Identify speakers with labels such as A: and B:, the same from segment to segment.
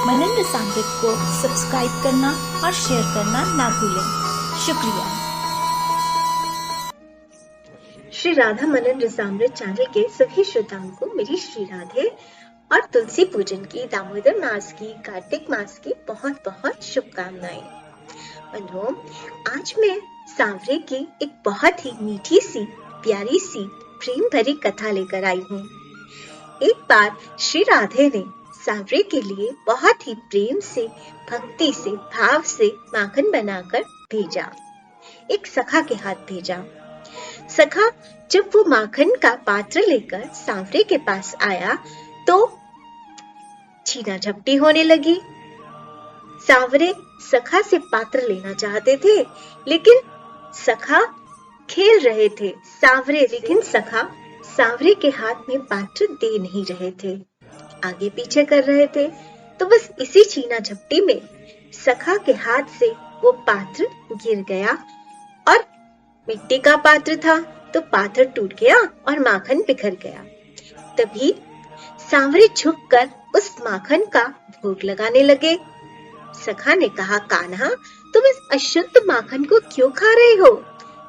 A: मनेंद्र सांवरे को सब्सक्राइब करना और शेयर करना ना भूलें। शुक्रिया।
B: श्री राधा मनेंद्र सांवरे चैनल के सभी श्रोताओं को मेरी श्री राधे और तुलसी पूजन की, दामोदर मास की, कार्तिक मास की बहुत बहुत शुभकामनाएं। बंधुओं, आज मैं सांवरे की एक बहुत ही मीठी सी, प्यारी सी, प्रेम भरी कथा लेकर आई हूँ। एक बार श्री राधे ने सांवरे के लिए बहुत ही प्रेम से, भक्ति से, भाव से माखन बनाकर भेजा। एक सखा के हाथ भेजा। सखा जब वो माखन का पात्र लेकर सांवरे के पास आया तो छीना झपटी होने लगी। सांवरे सखा से पात्र लेना चाहते थे, लेकिन सखा खेल रहे थे लेकिन सखा सांवरे के हाथ में पात्र दे नहीं रहे थे, आगे पीछे कर रहे थे। तो बस इसी छीना झपटी में सखा के हाथ से वो पात्र गिर गया और मिट्टी का पात्र था, तो पात्र टूट गया और माखन बिखर गया। तभी सांवरे झुककर उस माखन का भोग लगाने लगे। सखा ने कहा, कान्हा, तुम इस अशुद्ध माखन को क्यों खा रहे हो?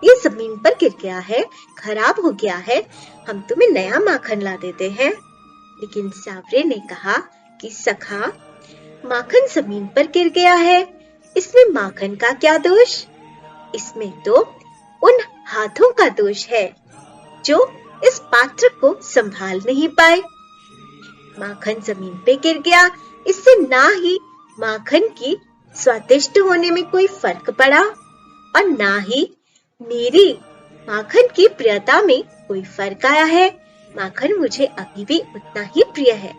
B: ये जमीन पर गिर गया है, खराब हो गया है, हम तुम्हें नया माखन ला देते हैं। लेकिन सांवरे ने कहा कि सखा, माखन जमीन पर गिर गया है, इसमें माखन का क्या दोष? इसमें तो उन हाथों का दोष है जो इस पात्र को संभाल नहीं पाए। माखन जमीन पे गिर गया, इससे ना ही माखन की स्वादिष्ट होने में कोई फर्क पड़ा और ना ही मेरी माखन की प्रियता में कोई फर्क आया है। माखन मुझे अभी भी उतना ही प्रिय है।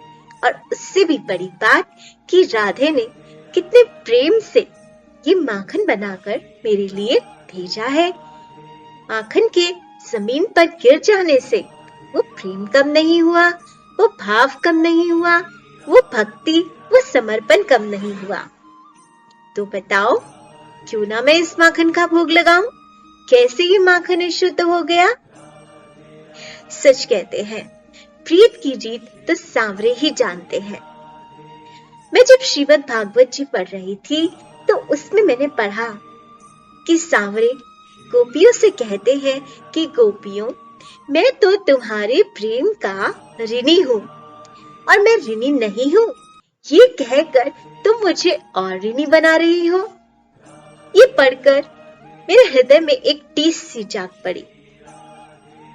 B: और उससे भी बड़ी बात कि राधे ने कितने प्रेम से ये माखन बनाकर मेरे लिए भेजा है। माखन के जमीन पर गिर जाने से वो प्रेम कम नहीं हुआ, वो भाव कम नहीं हुआ, वो भक्ति, वो समर्पण कम नहीं हुआ। तो बताओ, क्यों ना मैं इस माखन का भोग लगाऊं? कैसे ये माखन शुद्ध हो गया? सच कहते हैं, प्रीत की रीत तो सांवरे ही जानते हैं। मैं जब श्रीमद् भागवत जी पढ़ रही थी तो उसमें मैंने पढ़ा कि सांवरे गोपियों से कहते हैं कि गोपियों, मैं तो तुम्हारे प्रेम का ऋणी हूँ और मैं ऋणी नहीं हूँ, ये कहकर तुम मुझे और ऋणी बना रही हो। ये पढ़कर मेरे हृदय में एक टीस सी जाग पड़ी।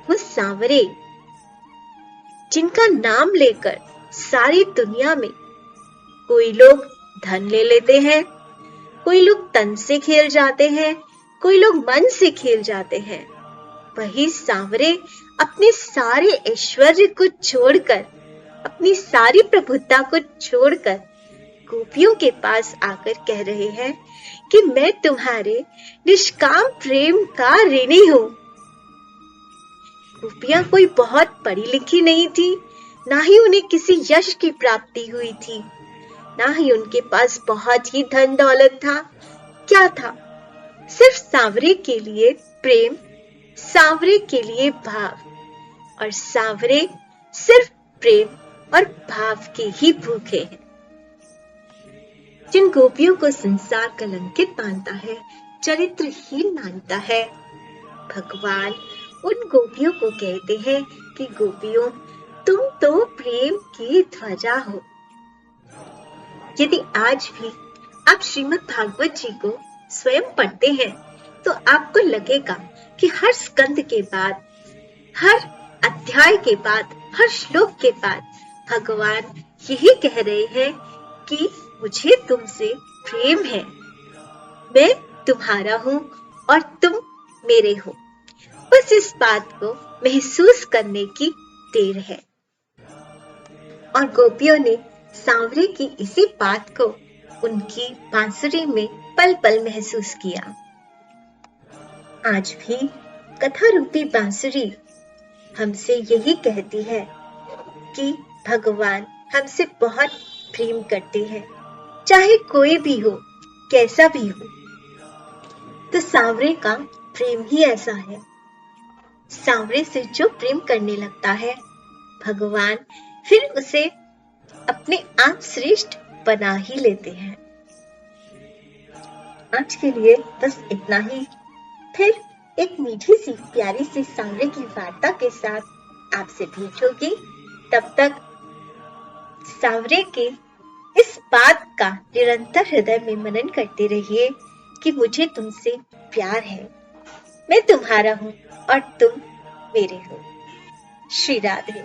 B: वो सांवरे जिनका नाम लेकर सारी दुनिया में कोई लोग धन ले लेते हैं, कोई लोग तन से खेल जाते हैं, कोई लोग मन से खेल जाते हैं, वही सांवरे अपने सारे ऐश्वर्य को छोड़कर, अपनी सारी प्रभुता को छोड़कर गोपियों के पास आकर कह रहे हैं कि मैं तुम्हारे निष्काम प्रेम का ऋणी हूँ। गोपियां कोई बहुत पढ़ी लिखी नहीं थी, ना ही उन्हें किसी यश की प्राप्ति हुई थी, ना ही उनके पास बहुत ही धन दौलत था। क्या था? सिर्फ सांवरे के लिए प्रेम, सांवरे के लिए भाव, और सांवरे सिर्फ प्रेम और भाव के ही भूखे हैं। जिन गोपियों को संसार कलंकित मानता है, चरित्रहीन मानता है, भगवान उन गोपियों को कहते हैं कि गोपियों, तुम तो प्रेम की ध्वजा हो। यदि आज भी आप श्रीमद् भागवत जी को स्वयं पढ़ते हैं तो आपको लगेगा कि हर स्कंद के बाद, हर अध्याय के बाद, हर श्लोक के बाद भगवान यही कह रहे हैं कि मुझे तुमसे प्रेम है, मैं तुम्हारा हूँ और तुम मेरे हो। बस इस बात को महसूस करने की देर है। और गोपियों ने सांवरे की इसी बात को उनकी बांसुरी में पल पल महसूस किया। आज भी कथा रूपी बांसुरी हमसे यही कहती है कि भगवान हमसे बहुत प्रेम करते हैं, चाहे कोई भी हो, कैसा भी हो। तो सांवरे का प्रेम ही ऐसा है। सांवरे से जो प्रेम करने लगता है, भगवान फिर उसे अपने आप श्रेष्ठ बना ही लेते हैं। आज के लिए बस इतना ही। फिर एक मीठी सी प्यारी सी सांवरे की वार्ता के साथ आपसे भेंट होगी। तब तक सांवरे के इस बात का निरंतर हृदय में मनन करते रहिए कि मुझे तुमसे प्यार है, मैं तुम्हारा हूँ और तुम मेरे हो। श्री राधे।